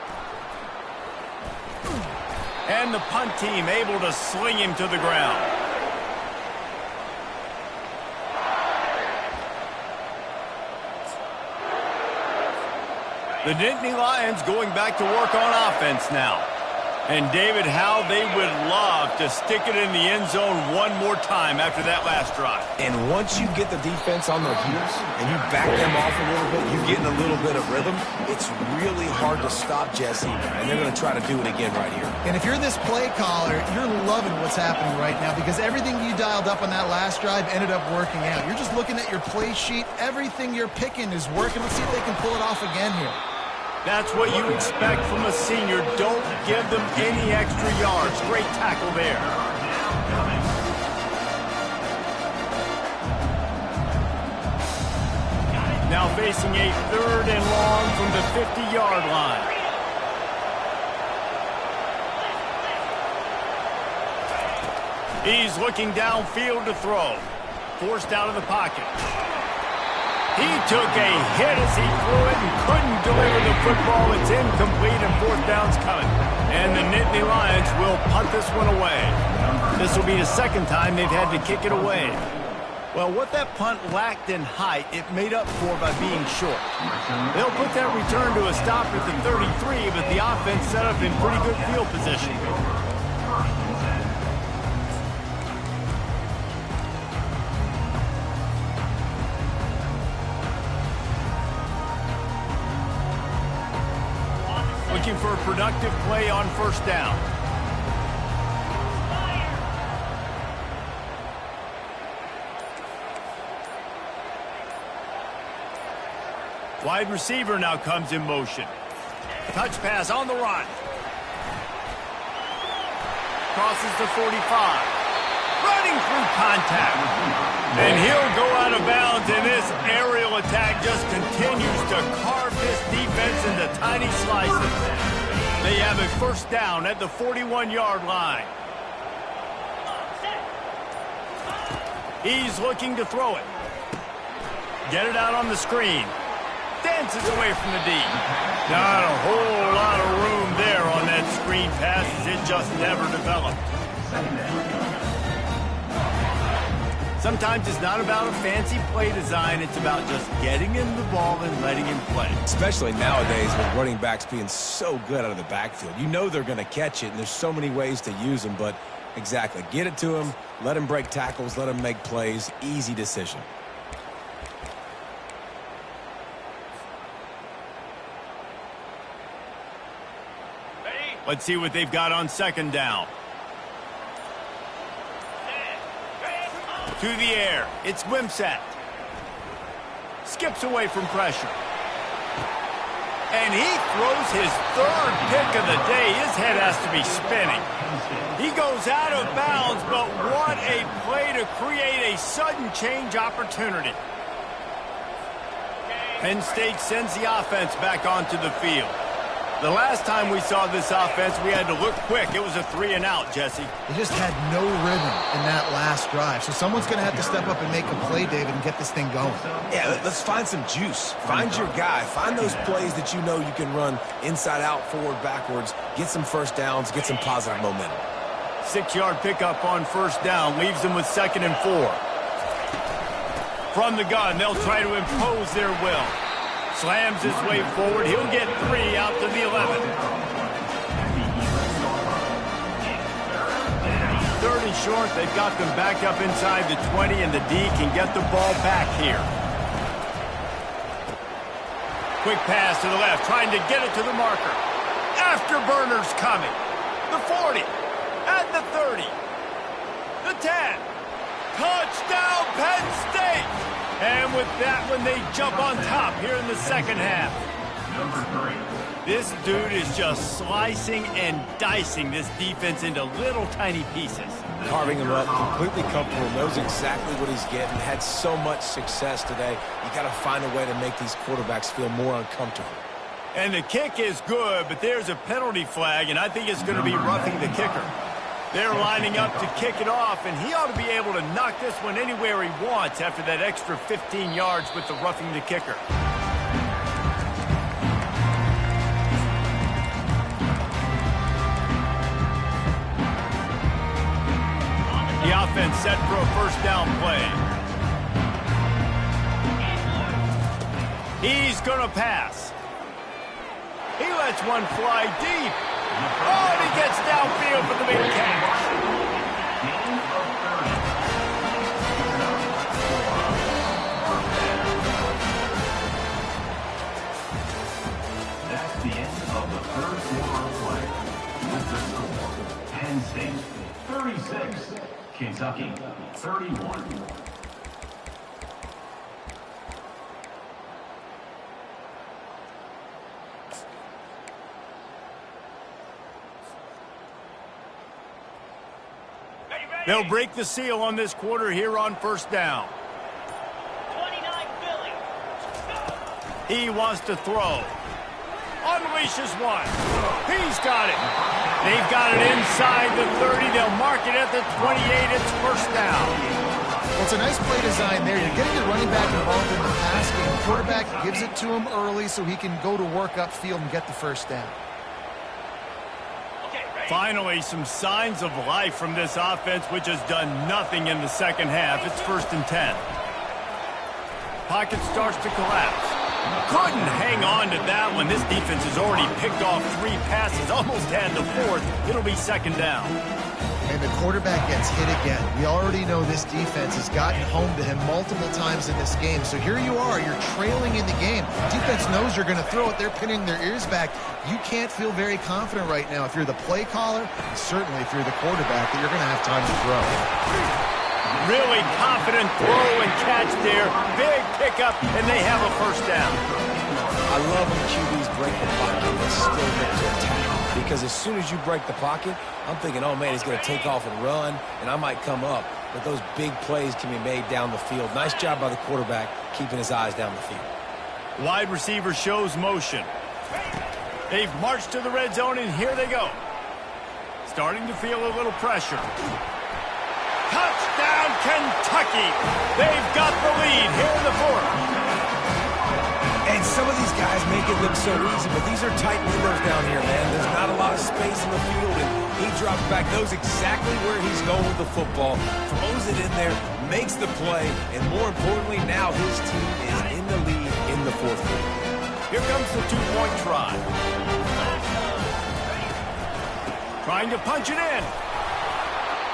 And the punt team able to sling him to the ground. The Nittany Lions going back to work on offense now. And David, how they would love to stick it in the end zone one more time after that last drive. And once you get the defense on their heels and you back them off a little bit, you get in a little bit of rhythm, it's really hard to stop Jesse. And they're going to try to do it again right here. And if you're this play caller, you're loving what's happening right now because everything you dialed up on that last drive ended up working out. You're just looking at your play sheet. Everything you're picking is working. Let's see if they can pull it off again here. That's what you expect from a senior. Don't give them any extra yards. Great tackle there. Now facing a 3rd and long from the 50-yard line. He's looking downfield to throw. Forced out of the pocket. He took a hit as he threw it and couldn't deliver the football. It's incomplete and 4th down's coming. And the Nittany Lions will punt this one away. This will be the 2nd time they've had to kick it away. Well, what that punt lacked in height, it made up for by being short. They'll put that return to a stop at the 33, but the offense set up in pretty good field position. Looking for a productive play on 1st down. Wide receiver now comes in motion. Touch pass on the run. Crosses the 45. Running through contact. And he'll go out of bounds, and this aerial attack just continues to carve this defense into tiny slices. They have a 1st down at the 41-yard line. He's looking to throw it. Get it out on the screen. Dances away from the D. Not a whole lot of room there on that screen pass as it just never developed. Sometimes it's not about a fancy play design. It's about just getting him the ball and letting him play. Especially nowadays with running backs being so good out of the backfield. You know they're going to catch it, and there's so many ways to use them. But exactly, get it to him, let him break tackles, let him make plays. Easy decision. Let's see what they've got on second down. To the air. It's Wimsatt. Skips away from pressure. And he throws his third pick of the day. His head has to be spinning. He goes out of bounds, but what a play to create a sudden change opportunity. Penn State sends the offense back onto the field. The last time we saw this offense, we had to look quick. It was a 3-and-out, Jesse. They just had no rhythm in that last drive. So someone's going to have to step up and make a play, David, and get this thing going. Yeah, let's find some juice. Find your guy. Find those plays that you know you can run inside out, forward, backwards. Get some first downs. Get some positive momentum. 6-yard pickup on first down. Leaves them with 2nd and 4. From the gun, they'll try to impose their will. Slams his way forward. He'll get 3 out to the 11. 3rd and short. They've got them back up inside the 20, and the D can get the ball back here. Quick pass to the left, trying to get it to the marker. Afterburners coming. The 40. At the 30. The 10. Touchdown, Penn State! And with that one, they jump on top here in the second half. This dude is just slicing and dicing this defense into little tiny pieces. Carving him up, completely comfortable, knows exactly what he's getting, had so much success today. You got to find a way to make these quarterbacks feel more uncomfortable. And the kick is good, but there's a penalty flag, and I think it's going to be roughing the kicker. They're lining up to kick it off, and he ought to be able to knock this one anywhere he wants after that extra 15 yards with the roughing the kicker. The offense set for a first down play. He's going to pass. He lets one fly deep. Oh, and he gets downfield for the big catch. That's the end of the third quarter of play. With the score, Penn State 36, Kentucky 31. They'll break the seal on this quarter here on first down. 29 Philly. He wants to throw. Unleashes one. He's got it. They've got it inside the 30. They'll mark it at the 28. It's first down. Well, it's a nice play design there. You're getting your running back involved in the pass game. The quarterback gives it to him early so he can go to work upfield and get the first down. Finally, some signs of life from this offense, which has done nothing in the second half. It's 1st and 10. Pocket starts to collapse. Couldn't hang on to that one. This defense has already picked off 3 passes, almost had the 4th. It'll be 2nd down. And the quarterback gets hit again. We already know this defense has gotten home to him multiple times in this game. So here you are, you're trailing in the game. Defense knows you're going to throw it. They're pinning their ears back. You can't feel very confident right now if you're the play caller, and certainly if you're the quarterback, that you're going to have time to throw. Really confident throw and catch there. Big pickup, and they have a first down. I love when QBs break the pocket and still get to attack. Because as soon as you break the pocket, I'm thinking, oh, man, he's going to take off and run, and I might come up. But those big plays can be made down the field. Nice job by the quarterback keeping his eyes down the field. Wide receiver shows motion. They've marched to the red zone, and here they go. Starting to feel a little pressure. Touchdown, Kentucky! They've got the lead here in the 4th. And some of these guys may make it look so easy, but these are tight windows down here, man. There's not a lot of space in the field, and he drops back, knows exactly where he's going with the football, throws it in there, makes the play, and more importantly, now his team is in the lead in the fourth quarter. Here comes the two-point try. Trying to punch it in.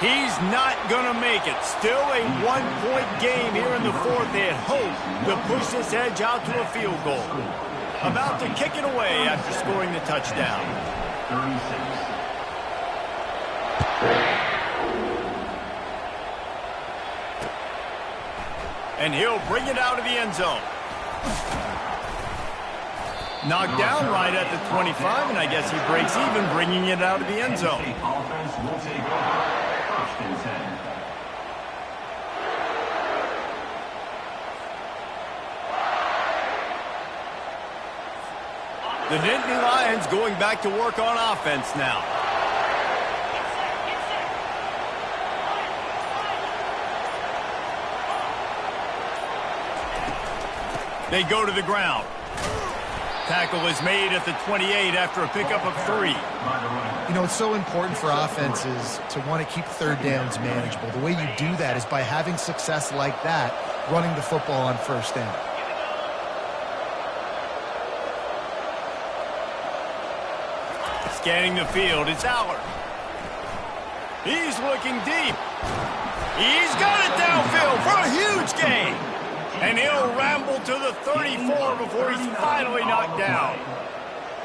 He's not going to make it. Still a one-point game here in the fourth. They had hoped to push this edge out to a field goal. About to kick it away after scoring the touchdown. 36. And he'll bring it out of the end zone. Knocked down right at the 25, and I guess he breaks even bringing it out of the end zone. Offense will take over. First and 10. The Nittany Lions going back to work on offense now. They go to the ground. Tackle is made at the 28 after a pickup of 3. You know, it's so important for offenses to want to keep third downs manageable. The way you do that is by having success like that, running the football on first down. Scanning the field, it's Allard. He's looking deep. He's got it downfield for a huge gain. And he'll ramble to the 34 before he's finally knocked down.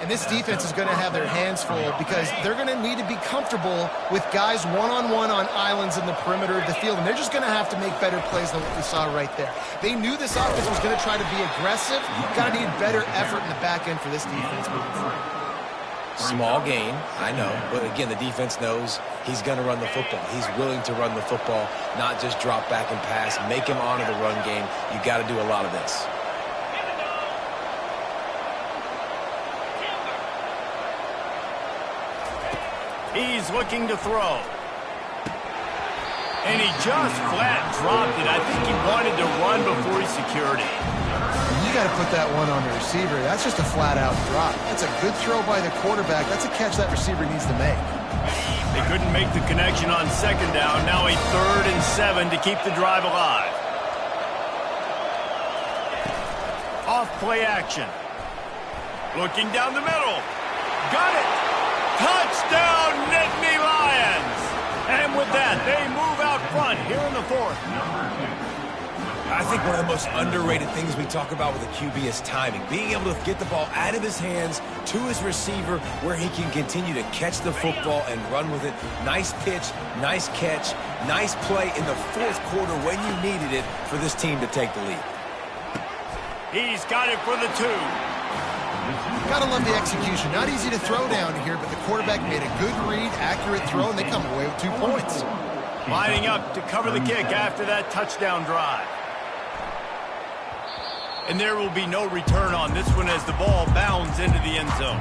And this defense is going to have their hands full because they're going to need to be comfortable with guys one-on-one on islands in the perimeter of the field. And they're just going to have to make better plays than what we saw right there. They knew this offense was going to try to be aggressive. Got to need better effort in the back end for this defense moving forward. Small gain, I know, but again, the defense knows he's going to run the football. He's willing to run the football, not just drop back and pass, make him honor the run game. You got to do a lot of this. He's looking to throw. And he just flat dropped it. I think he wanted to run before he secured it. You got to put that one on the receiver. That's just a flat-out drop. That's a good throw by the quarterback. That's a catch that receiver needs to make. They couldn't make the connection on second down. Now a 3rd and 7 to keep the drive alive. Off play action. Looking down the middle. Got it. Touchdown, Nittany Lions. And with that, they move out front here in the fourth. I think one of the most underrated things we talk about with a QB is timing. Being able to get the ball out of his hands to his receiver where he can continue to catch the football and run with it. Nice pitch, nice catch, nice play in the fourth quarter when you needed it for this team to take the lead. He's got it for the 2. Gotta love the execution. Not easy to throw down here, but the quarterback made a good read, accurate throw, and they come away with 2 points. Lining up to cover the kick after that touchdown drive. And there will be no return on this one as the ball bounds into the end zone.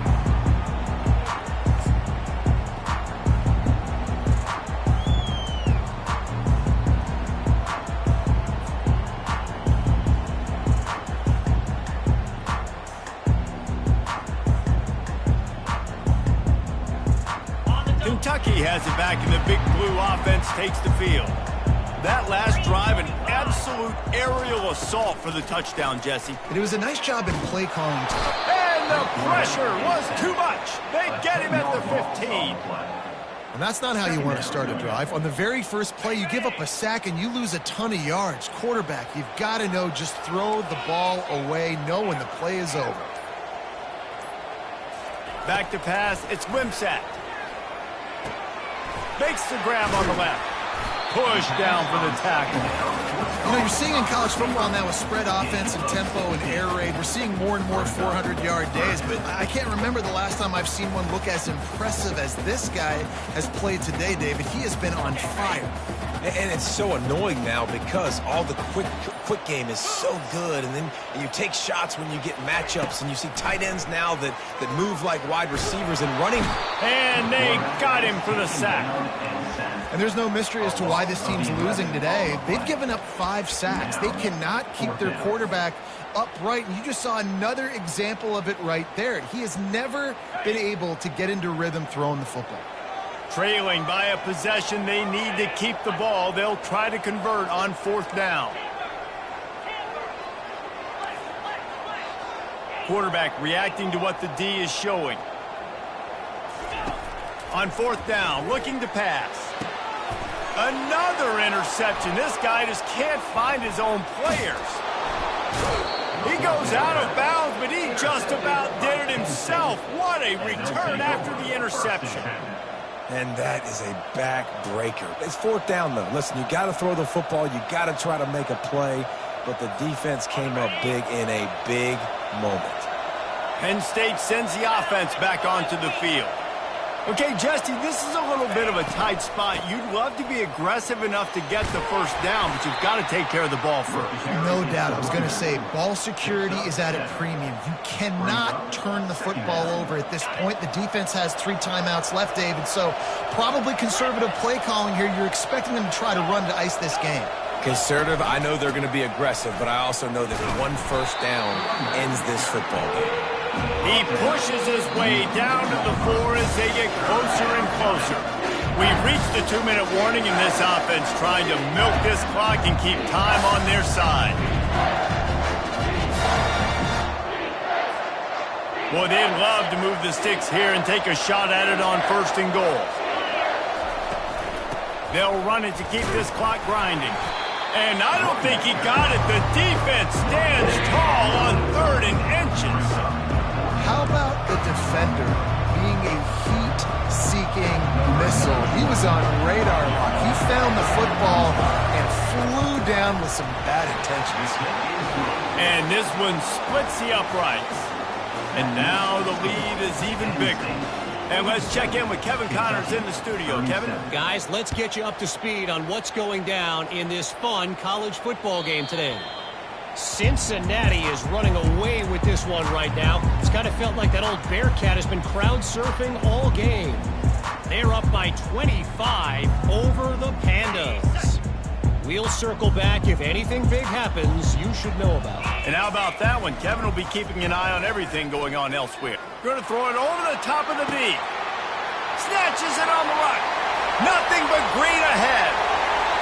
Kentucky has it back, and the Big Blue offense takes the field. That last drive, an absolute aerial assault for the touchdown, Jesse. And it was a nice job in play calling. And the pressure was too much. They get him at the 15. And that's not how you want to start a drive. On the very first play, you give up a sack and you lose a ton of yards. Quarterback, you've got to know, just throw the ball away, know when the play is over. Back to pass, it's Wimsatt. Makes the grab on the left. Push down for the tackle. You know, you're seeing in college football now a spread offense and tempo and air raid. We're seeing more and more 400-yard days, but I can't remember the last time I've seen one look as impressive as this guy has played today, David. He has been on fire. And it's so annoying now because all the quick game is so good, and then you take shots when you get matchups, and you see tight ends now that move like wide receivers and running. And they got him for the sack. And there's no mystery as to why this team's losing today. They've given up 5 sacks. They cannot keep their quarterback upright, and you just saw another example of it right there. He has never been able to get into rhythm throwing the football. Trailing by a possession, they need to keep the ball. They'll try to convert on 4th down. Quarterback reacting to what the D is showing. On 4th down, looking to pass. Another interception. This guy just can't find his own players. He goes out of bounds, but he just about did it himself. What a return after the interception. And that is a backbreaker. It's 4th down, though. Listen, you got to throw the football. You got to try to make a play. But the defense came up big in a big moment. Penn State sends the offense back onto the field. Okay, Jesse, this is a little bit of a tight spot. You'd love to be aggressive enough to get the 1st down, but you've got to take care of the ball first. No doubt. I was going to say, ball security is at a premium. You cannot turn the football over at this point. The defense has 3 timeouts left, David, so probably conservative play calling here. You're expecting them to try to run to ice this game. Conservative, I know they're going to be aggressive, but I also know that 1 first down ends this football game. He pushes his way down to the 4 as they get closer and closer. We've reached the 2-minute warning in this offense, trying to milk this clock and keep time on their side. Boy, they'd love to move the sticks here and take a shot at it on 1st and goal. They'll run it to keep this clock grinding. And I don't think he got it. The defense stands tall on 3rd and inches. How about the defender being a heat-seeking missile? He was on radar lock. He found the football and flew down with some bad intentions. And this one splits the uprights. And now the lead is even bigger. And let's check in with Kevin Connors in the studio. Kevin? Guys, let's get you up to speed on what's going down in this fun college football game today. Cincinnati is running away with this one right now. It's kind of felt like that old Bearcat has been crowd surfing all game. They're up by 25 over the Pandas. We'll circle back. If anything big happens, you should know about it. And how about that one? Kevin will be keeping an eye on everything going on elsewhere. Going to throw it over the top of the D. Snatches it on the right. Nothing but green ahead.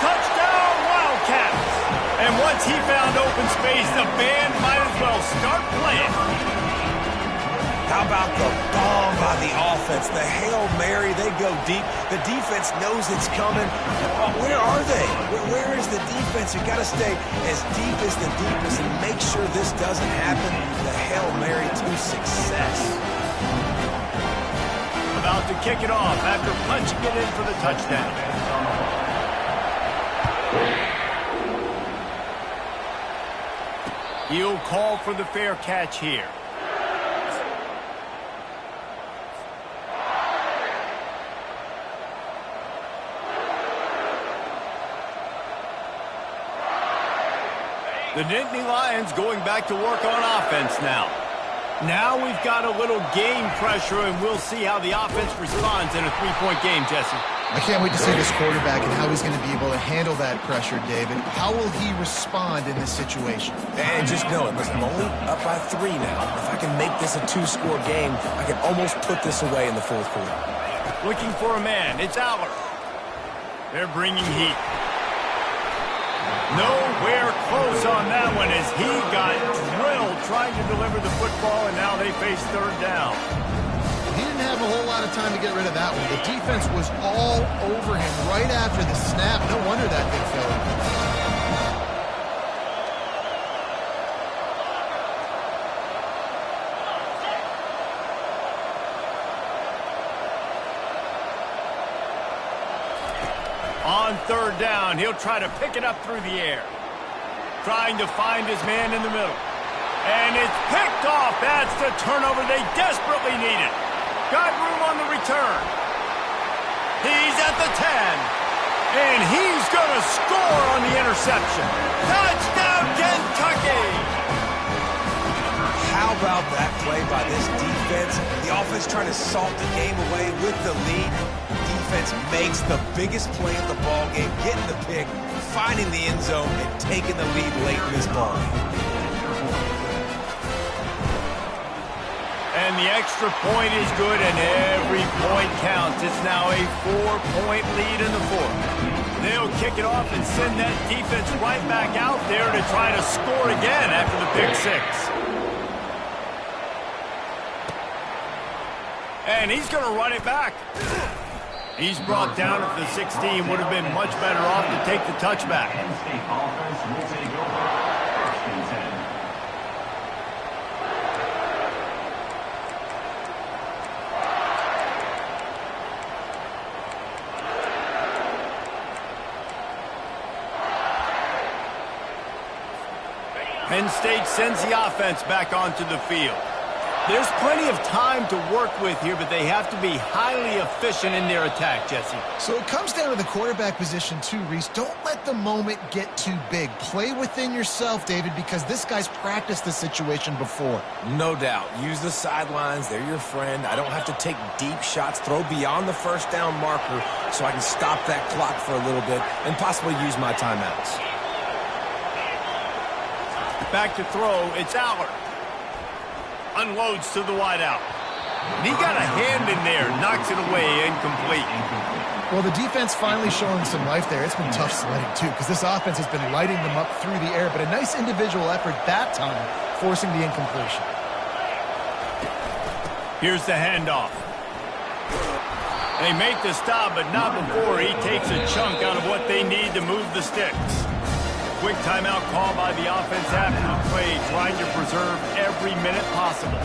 Touchdown, Wildcats. And once he found open space, the band might as well start playing. How about the bomb by the offense? The Hail Mary, they go deep. The defense knows it's coming. Where are they? Where is the defense? You've got to stay as deep as the deepest and make sure this doesn't happen. The Hail Mary to success. About to kick it off after punching it in for the touchdown. He'll call for the fair catch here. The Nittany Lions going back to work on offense now. Now we've got a little game pressure, and we'll see how the offense responds in a 3-point game, Jesse. I can't wait to see this quarterback and how he's going to be able to handle that pressure, David. How will he respond in this situation? And just know it. Listen, I'm only up by 3 now. If I can make this a 2-score game, I can almost put this away in the 4th quarter. Looking for a man. It's Aller. They're bringing heat. Nowhere close on that one as he got drilled trying to deliver the football, and now they face 3rd down. He didn't have a whole lot of time to get rid of that one. The defense was all over him right after the snap. No wonder that big fella. On 3rd down, he'll try to pick it up through the air. Trying to find his man in the middle. And it's picked off. That's the turnover they desperately needed. Got room on the return. He's at the 10. And he's going to score on the interception. Touchdown, Kentucky! How about that play by this defense? The offense trying to salt the game away with the lead. Defense makes the biggest play of the ball game, getting the pick, finding the end zone, and taking the lead late in this ball game. And the extra point is good, and every point counts. It's now a 4-point lead in the fourth. They'll kick it off and send that defense right back out there to try to score again after the pick six. And he's going to run it back. He's brought down at the 16. Would have been much better off to take the touchback. Penn State offense will take over. First and 10. Penn State sends the offense back onto the field. There's plenty of time to work with here, but they have to be highly efficient in their attack, Jesse. So it comes down to the quarterback position too, Reese. Don't let the moment get too big. Play within yourself, David, because this guy's practiced this situation before. No doubt. Use the sidelines. They're your friend. I don't have to take deep shots, throw beyond the first down marker so I can stop that clock for a little bit and possibly use my timeouts. Back to throw, it's Aller. Unloads to the wideout. He got a hand in there, knocks it away, incomplete. Well, the defense finally showing some life there. It's been tough sledding, too, because this offense has been lighting them up through the air, but a nice individual effort that time, forcing the incompletion. Here's the handoff. They make the stop, but not before he takes a chunk out of what they need to move the sticks. Quick timeout call by the offense after the play, trying to preserve every minute possible.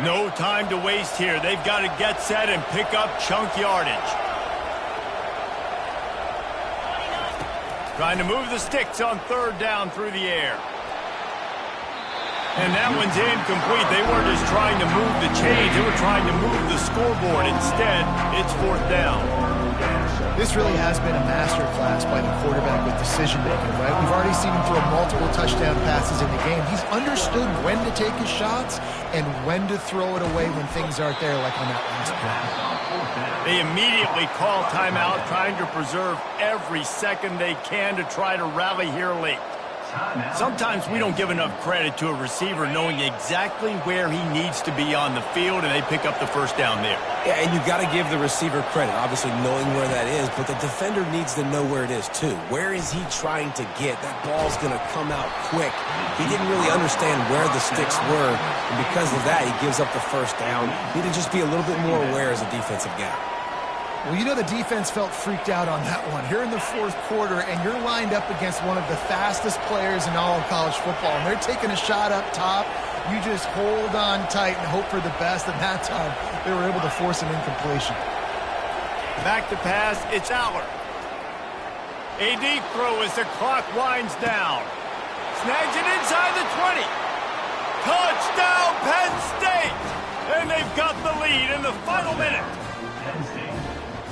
No time to waste here. They've got to get set and pick up chunk yardage. Trying to move the sticks on third down through the air. And that one's incomplete. They weren't just trying to move the chains. They were trying to move the scoreboard. Instead, it's fourth down. This really has been a masterclass by the quarterback with decision-making, right? We've already seen him throw multiple touchdown passes in the game. He's understood when to take his shots and when to throw it away when things aren't there, like on that last play. They immediately call timeout, trying to preserve every second they can to try to rally here late. Sometimes we don't give enough credit to a receiver knowing exactly where he needs to be on the field, and they pick up the first down there. Yeah, and you've got to give the receiver credit, obviously knowing where that is, but the defender needs to know where it is too. Where is he trying to get? That ball's going to come out quick. He didn't really understand where the sticks were, and because of that, he gives up the first down. He need to just be a little bit more aware as a defensive guy. Well, you know the defense felt freaked out on that one. Here in the fourth quarter, and you're lined up against one of the fastest players in all of college football, and they're taking a shot up top. You just hold on tight and hope for the best, and that time they were able to force an incompletion. Back to pass, it's Aller. A deep throw as the clock winds down. Snags it inside the 20. Touchdown, Penn State! And they've got the lead in the final minute.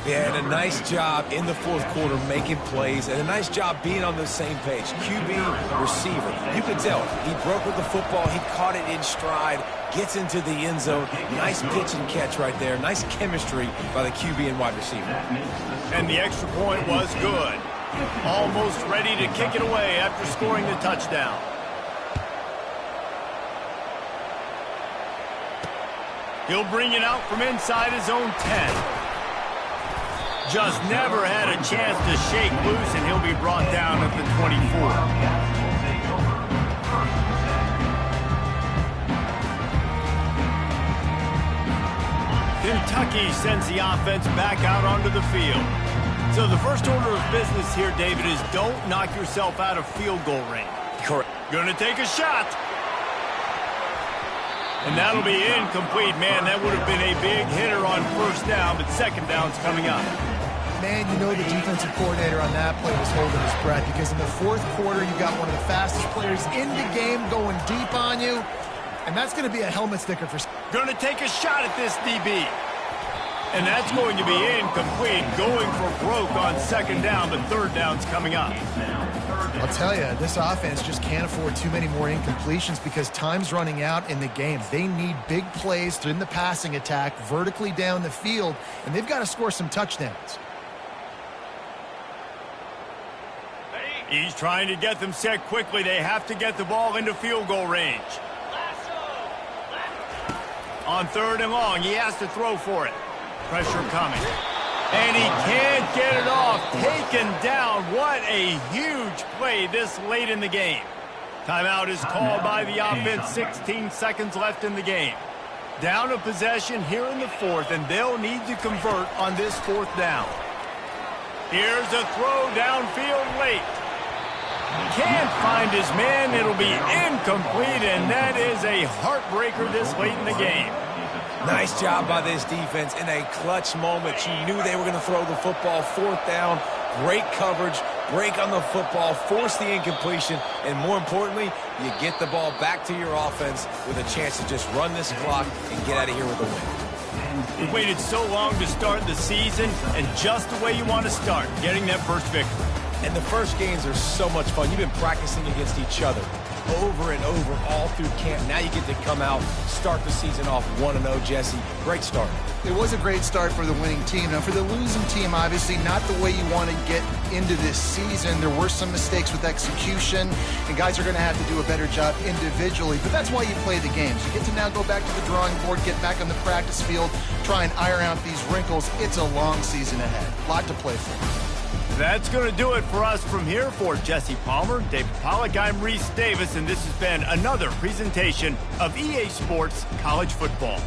Yeah, and a nice job in the fourth quarter making plays, and a nice job being on the same page. QB, receiver. You could tell. He broke with the football. He caught it in stride, gets into the end zone. Nice pitch and catch right there. Nice chemistry by the QB and wide receiver. And the extra point was good. Almost ready to kick it away after scoring the touchdown. He'll bring it out from inside his own 10. Just never had a chance to shake loose, and he'll be brought down at the 24. Kentucky sends the offense back out onto the field. So the first order of business here, David, is don't knock yourself out of field goal range. Correct. Gonna take a shot. And that'll be incomplete. Man, that would have been a big hitter on first down, but second down's coming up. Man, you know the defensive coordinator on that play was holding his breath because in the fourth quarter, you got one of the fastest players in the game going deep on you, and that's going to be a helmet sticker for... Going to take a shot at this DB. And that's going to be incomplete, going for broke on second down, but third down's coming up. I'll tell you, this offense just can't afford too many more incompletions because time's running out in the game. They need big plays in the passing attack, vertically down the field, and they've got to score some touchdowns. He's trying to get them set quickly. They have to get the ball into field goal range. On third and long, he has to throw for it. Pressure coming. And he can't get it off. Taken down. What a huge play this late in the game. Timeout is called by the offense. 16 seconds left in the game. Down a possession here in the fourth, and they'll need to convert on this fourth down. Here's a throw downfield late. Can't find his man. It'll be incomplete, and that is a heartbreaker this late in the game. Nice job by this defense in a clutch moment. You knew they were going to throw the football. Fourth down, great coverage, break on the football, force the incompletion, and more importantly, you get the ball back to your offense with a chance to just run this clock and get out of here with a win. We waited so long to start the season, and just the way you want to start, getting that first victory. And the first games are so much fun. You've been practicing against each other over and over all through camp. Now you get to come out, start the season off 1-0, Jesse. Great start. It was a great start for the winning team. Now, for the losing team, obviously not the way you want to get into this season. There were some mistakes with execution, and guys are going to have to do a better job individually. But that's why you play the games. You get to now go back to the drawing board, get back on the practice field, try and iron out these wrinkles. It's a long season ahead. A lot to play for. That's going to do it for us from here. For Jesse Palmer, David Pollack, I'm Reese Davis, and this has been another presentation of EA Sports College Football.